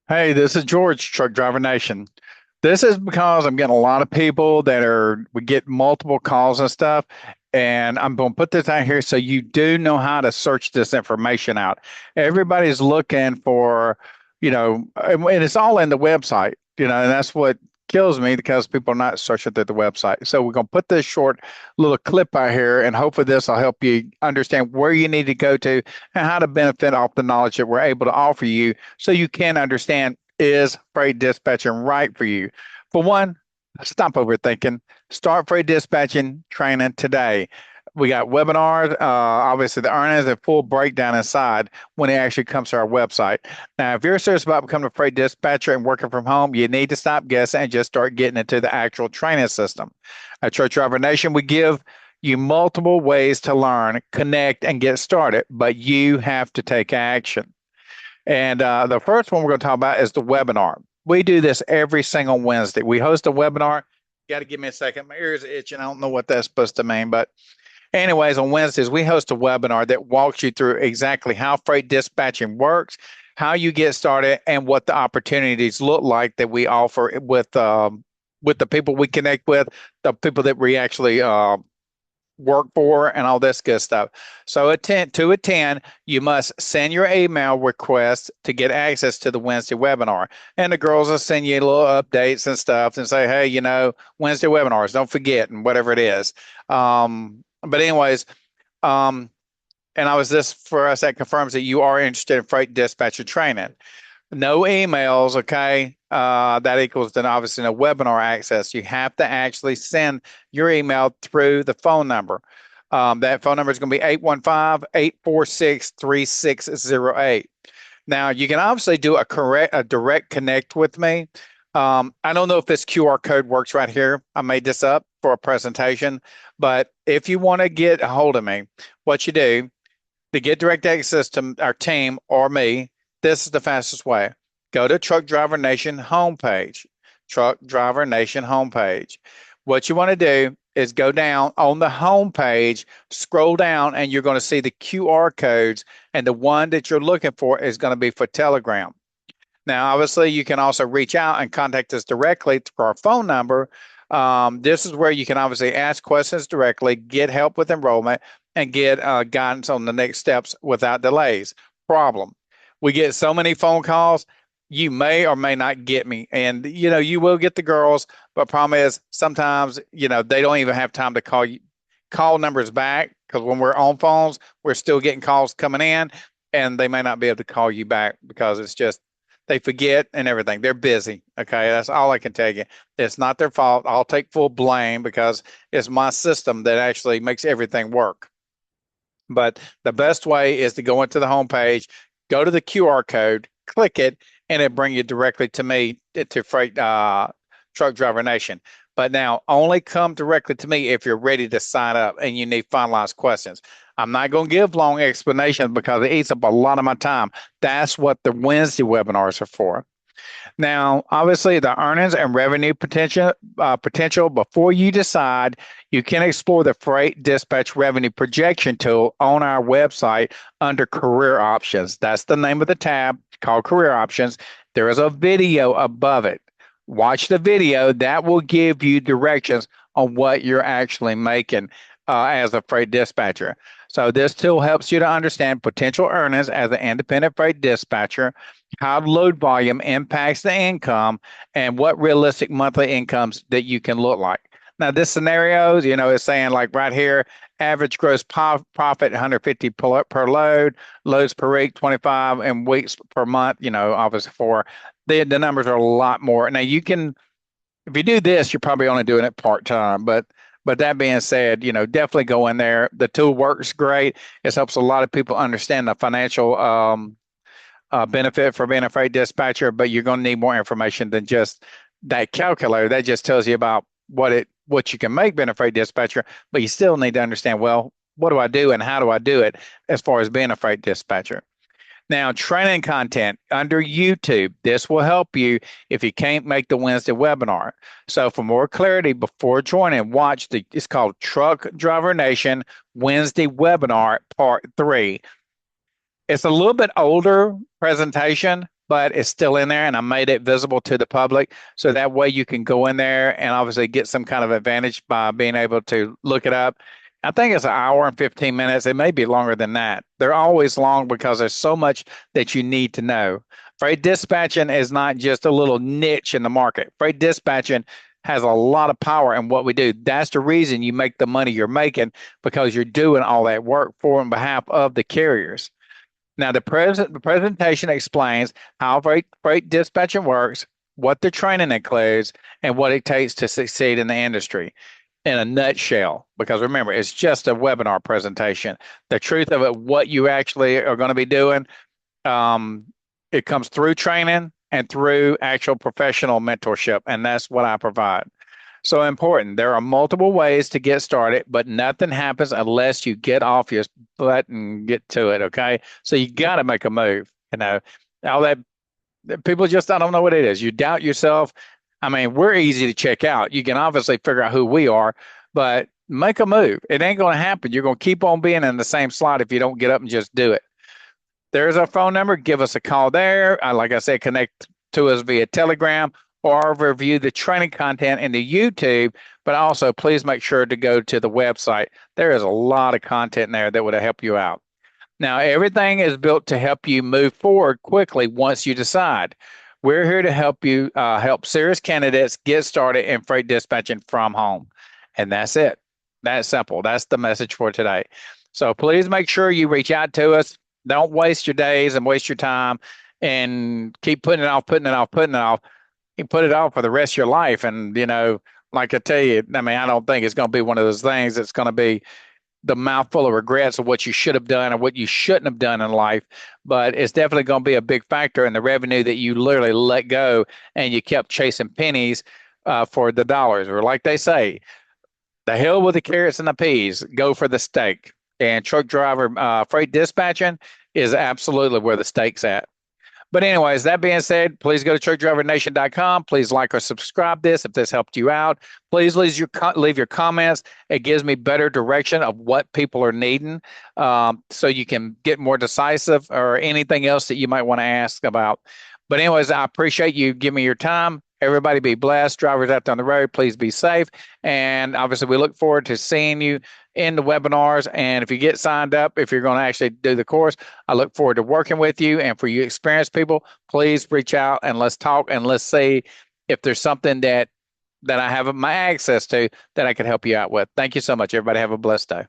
Hey, this is George, Truck Driver Nation. This is because I'm getting a lot of people we get multiple calls and stuff. And I'm going to put this out here so you do know how to search this information out. Everybody's looking for, and it's all in the website, and that's what kills me because people are not searching through the website. So we're going to put this short little clip out here, and hopefully this will help you understand where you need to go to and how to benefit off the knowledge that we're able to offer you so you can understand, is freight dispatching right for you? For one, stop overthinking. Start freight dispatching training today. We got webinars, obviously the earnings and full breakdown inside when it actually comes to our website. Now, if you're serious about becoming a freight dispatcher and working from home, you need to stop guessing and just start getting into the actual training system. At Church Driver Nation, we give you multiple ways to learn, connect, and get started, but you have to take action. And the first one we're going to talk about is the webinar. We do this every single Wednesday. We host a webinar. You got to give me a second. My ears are itching. I don't know what that's supposed to mean. But, anyways, on Wednesdays, we host a webinar that walks you through exactly how freight dispatching works, how you get started, and what the opportunities look like that we offer with the people we connect with, the people that we actually work for, and all this good stuff. So to attend, you must send your email request to get access to the Wednesday webinar. And the girls will send you little updates and stuff and say, hey, Wednesday webinars, don't forget, and whatever it is. But anyways, and I was this for us that confirms that you are interested in freight dispatcher training. No emails, okay? That equals then obviously no webinar access. You have to actually send your email through the phone number. That phone number is going to be 815-846-3608. Now, you can obviously do a direct connect with me. I don't know if this QR code works right here. I made this up for a presentation, but if you want to get a hold of me, what you do to get direct access to our team or me, this is the fastest way. Go to Truck Driver Nation homepage. Truck Driver Nation homepage. What you want to do is go down on the homepage, scroll down, and you're going to see the QR codes. And the one that you're looking for is going to be for Telegram. Now, obviously, you can also reach out and contact us directly through our phone number. This is where you can obviously ask questions directly, get help with enrollment, and get guidance on the next steps without delays. Problem: we get so many phone calls, you may or may not get me. And, you will get the girls, but problem is sometimes, they don't even have time to call numbers back, because when we're on phones, we're still getting calls coming in, and they may not be able to call you back because it's just, they forget and everything. They're busy. Okay. That's all I can tell you. It's not their fault. I'll take full blame because it's my system that actually makes everything work. But the best way is to go into the homepage, go to the QR code, click it, and it bring you directly to me, to Freight Truck Driver Nation. But now only come directly to me if you're ready to sign up and you need finalized questions. I'm not going to give long explanations because it eats up a lot of my time. That's what the Wednesday webinars are for. Now, obviously, the earnings and revenue potential before you decide, you can explore the Freight Dispatch Revenue Projection tool on our website under Career Options. That's the name of the tab called Career Options. There is a video above it. Watch the video. That will give you directions on what you're actually making as a freight dispatcher. So this tool helps you to understand potential earnings as an independent freight dispatcher, how load volume impacts the income, and what realistic monthly incomes that you can look like. Now, this scenario, is saying like right here, average gross profit 150 per load, loads per week 25, and weeks per month. Obviously for the numbers are a lot more. Now you can, if you do this, you're probably only doing it part time, but that being said, definitely go in there. The tool works great. It helps a lot of people understand the financial benefit for being a freight dispatcher, but you're going to need more information than just that calculator. That just tells you about what you can make being a freight dispatcher, but you still need to understand, well, what do I do and how do I do it as far as being a freight dispatcher? Now, training content under YouTube. This will help you if you can't make the Wednesday webinar. So for more clarity before joining, watch it's called Truck Driver Nation Wednesday Webinar Part 3. It's a little bit older presentation, but it's still in there, and I made it visible to the public. So that way you can go in there and obviously get some kind of advantage by being able to look it up. I think it's an hour and 15 minutes. It may be longer than that. They're always long because there's so much that you need to know. Freight dispatching is not just a little niche in the market. Freight dispatching has a lot of power in what we do. That's the reason you make the money you're making, because you're doing all that work for and behalf of the carriers. Now, the presentation explains how freight dispatching works, what the training includes, and what it takes to succeed in the industry in a nutshell. Because remember, it's just a webinar presentation. The truth of it, what you actually are going to be doing, um, it comes through training and through actual professional mentorship, and that's what I provide. So important. There are multiple ways to get started, but nothing happens unless you get off your butt and get to it. Okay. So you got to make a move. All that people just, I don't know what it is. You doubt yourself. I mean, we're easy to check out. You can obviously figure out who we are, but make a move. It ain't going to happen. You're going to keep on being in the same slot if you don't get up and just do it. There's our phone number. Give us a call there. Like I said, connect to us via Telegram or review the training content in the YouTube. But also, please make sure to go to the website. There is a lot of content there that would help you out. Now, everything is built to help you move forward quickly once you decide. We're here to help you help serious candidates get started in freight dispatching from home. And that's it. That's simple. That's the message for today. So please make sure you reach out to us. Don't waste your days and waste your time and keep putting it off, putting it off, putting it off. You put it off for the rest of your life. And, like I tell you, I mean, I don't think it's going to be one of those things that's going to be the mouthful of regrets of what you should have done or what you shouldn't have done in life. But it's definitely going to be a big factor in the revenue that you literally let go and you kept chasing pennies for the dollars. Or like they say, the hell with the carrots and the peas, go for the steak. And truck driver freight dispatching is absolutely where the steak's at. But anyways, that being said, please go to truckdrivernation.com. Please like or subscribe this if this helped you out. Please leave your comments. It gives me better direction of what people are needing, so you can get more decisive or anything else that you might want to ask about. But anyways, I appreciate you giving me your time. Everybody be blessed. Drivers out there on the road, please be safe. And obviously, we look forward to seeing you in the webinars. And if you get signed up, if you're going to actually do the course, I look forward to working with you. And for you experienced people, please reach out and let's talk and let's see if there's something that I have my access to that I can help you out with. Thank you so much, everybody. Have a blessed day.